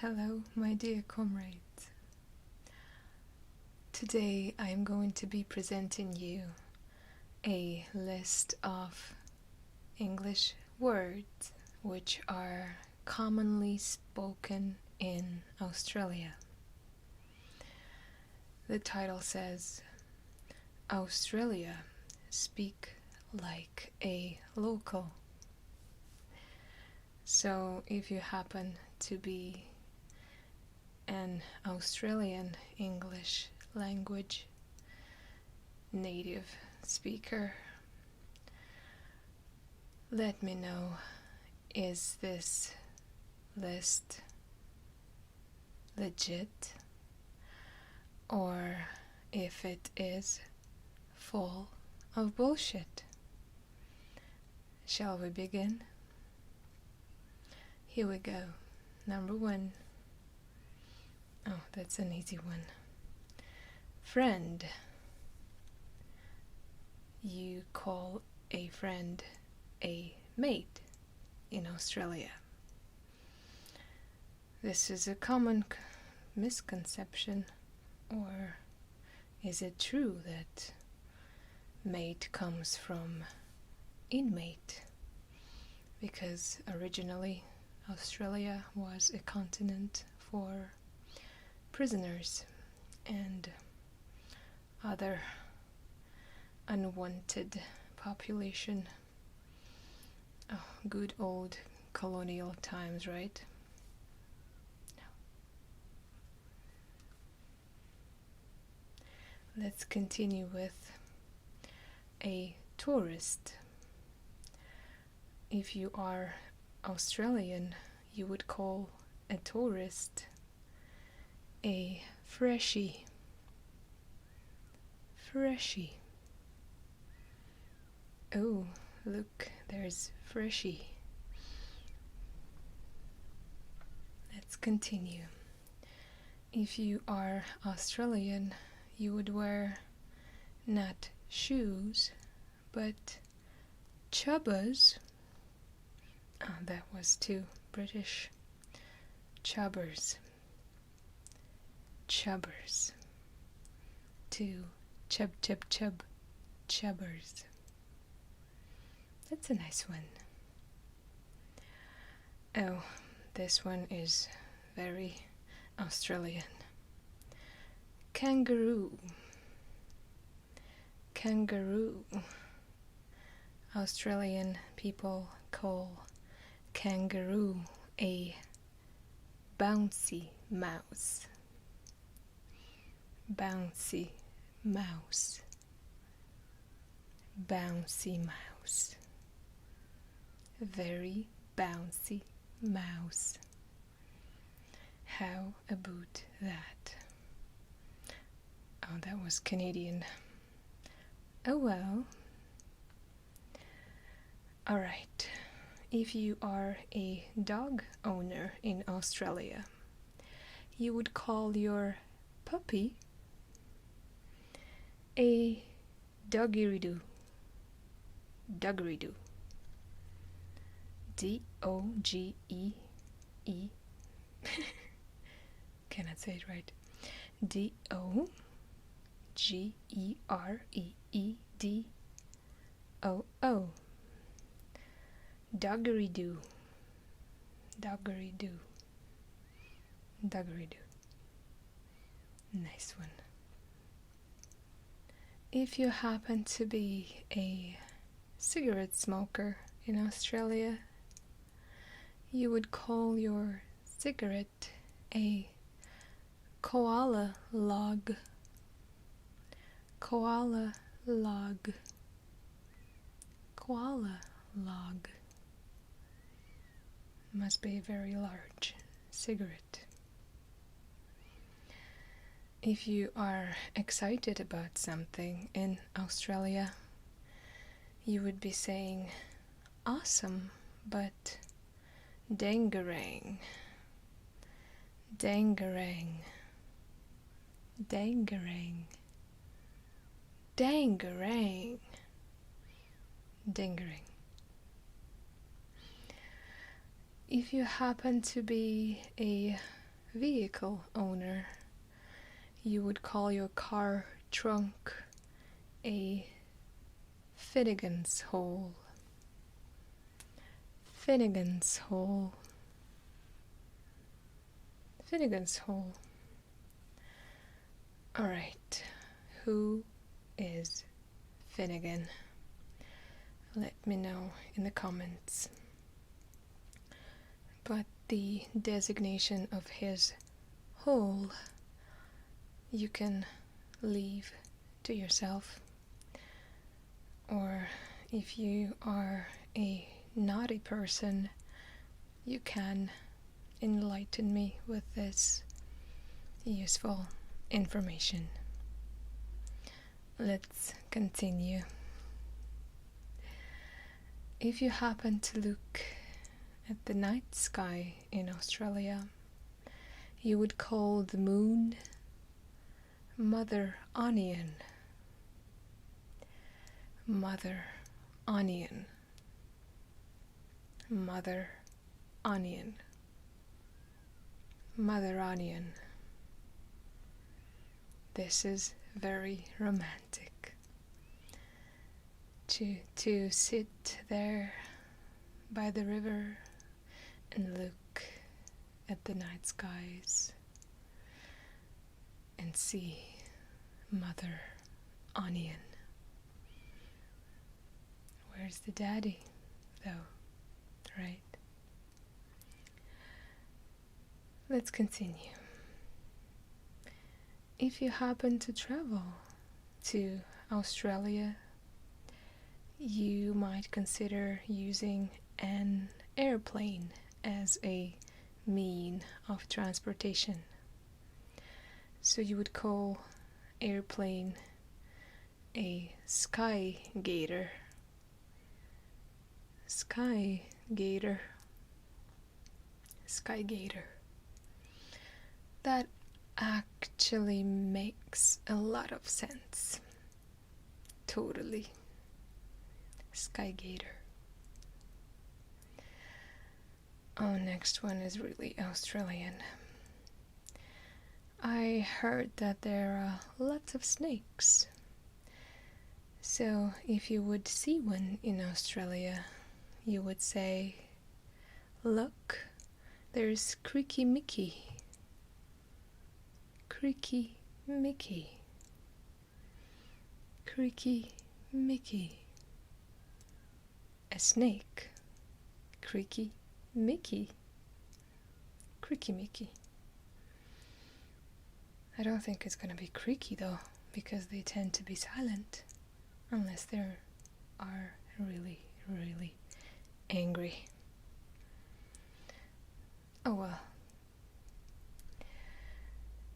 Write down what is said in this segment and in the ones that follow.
Hello, my dear comrades. Today I am going to be presenting you a list of English words which are commonly spoken in Australia. The title says, Australia, speak like a local. So if you happen to be an Australian English language native speaker, let me know, is this list legit, or if it is full of bullshit. Shall we begin? Here we go. Number 1. Oh, that's an easy one. Friend. You call a friend a mate in Australia. This is a common misconception, or is it true that mate comes from inmate? Because originally Australia was a continent for prisoners and other unwanted population. Oh, good old colonial times, right? Let's continue with a tourist. If you are Australian, you would call a tourist a freshie. Freshie. Oh, look, there's freshie. Let's continue. If you are Australian, you would wear not shoes, but chubbas. Oh, that was too British. Chubbers. Chubbers. To chub chub chub. Chubbers. That's a nice one. Oh, this one is very Australian. Kangaroo. Kangaroo. Australian people call kangaroo a bouncy mouse. Bouncy mouse. Bouncy mouse. Very bouncy mouse. How about that? Oh, that was Canadian. Oh well. Alright. If you are a dog owner in Australia, you would call your puppy a doggeridoo. Doggeridoo. D-O-G-E-E. Cannot say it right. D-O-G-E-R-E-E-D-O-O. Doggeridoo. Doggeridoo. Doggeridoo. Nice one. If you happen to be a cigarette smoker in Australia, you would call your cigarette a koala log. Koala log. Koala log. Must be a very large cigarette. If you are excited about something in Australia, you would be saying awesome, but dangarang. Dangarang. Dangarang. Dangarang. Dangarang. If you happen to be a vehicle owner, you would call your car trunk a Finnegan's hole. Finnegan's hole. Finnegan's hole. Alright, who is Finnegan? Let me know in the comments. But the designation of his hole you can leave to yourself. Or if you are a naughty person, you can enlighten me with this useful information. Let's continue. If you happen to look at the night sky in Australia, you would call the moon Mother Onion. Mother Onion. Mother Onion. Mother Onion. This is very romantic. To sit there by the river and look at the night skies and see Mother Onion. Where's the daddy, though, right? Let's continue. If you happen to travel to Australia, you might consider using an airplane as a mean of transportation. So you would call airplane a sky gator. Sky gator. Sky gator. That actually makes a lot of sense. Totally. Sky gator. Oh, next one is really Australian. I heard that there are lots of snakes. So if you would see one in Australia, you would say, "Look, there's Creaky Mickey." Creaky Mickey. Creaky Mickey. A snake. Creaky Mickey. Creaky Mickey. I don't think it's gonna be creaky though, because they tend to be silent unless they are really, really angry. Oh well.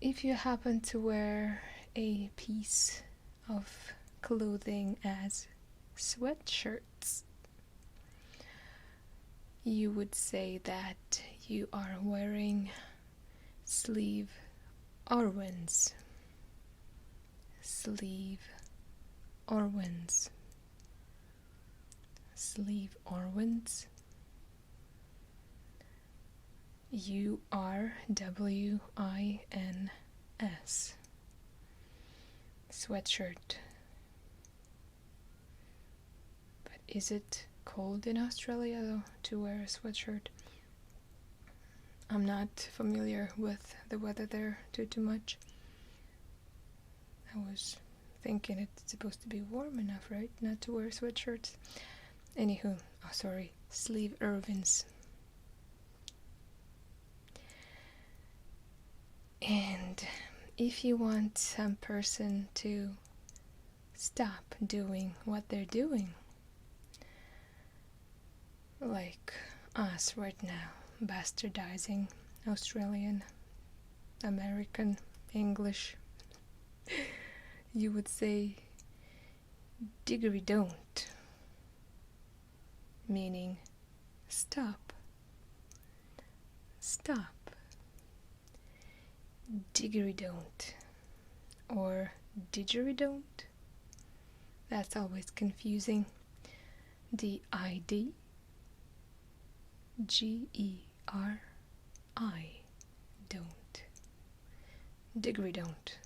If you happen to wear a piece of clothing as sweatshirts, you would say that you are wearing sleeve Orwins. Sleeve Orwins. Sleeve Orwins. URWINS. Sweatshirt. But is it cold in Australia though to wear a sweatshirt? I'm not familiar with the weather there too much. I was thinking it's supposed to be warm enough, right? Not to wear sweatshirts. Anywho, oh sorry, sleeve Irvins. And if you want some person to stop doing what they're doing, like us right now, bastardizing Australian, American, English, you would say diggery don't, meaning stop. Stop. Diggery don't. Or didgeridon't. That's always confusing. DID GERI don't. degree don't.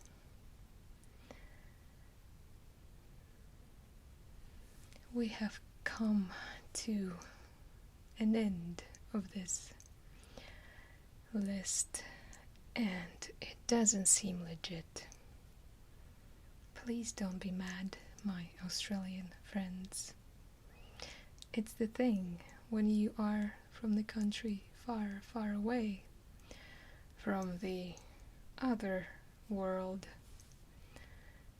We have come to an end of this list, and it doesn't seem legit. Please don't be mad, my Australian friends. It's the thing when you are from the country far, far away from the other world.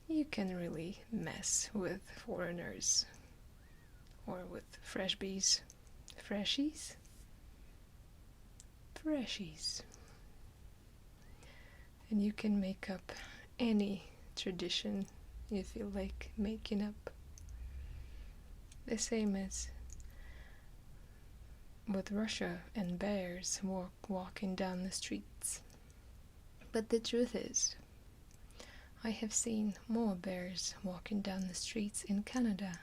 You can really mess with foreigners or with freshies. And you can make up any tradition you feel like making up. The same as with Russia and bears walking down the streets. But the truth is, I have seen more bears walking down the streets in Canada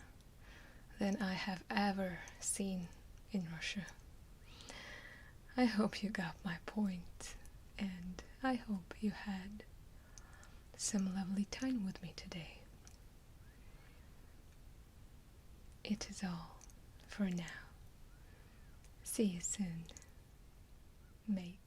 than I have ever seen in Russia. I hope you got my point, and I hope you had some lovely time with me today. It is all for now. See you soon. Make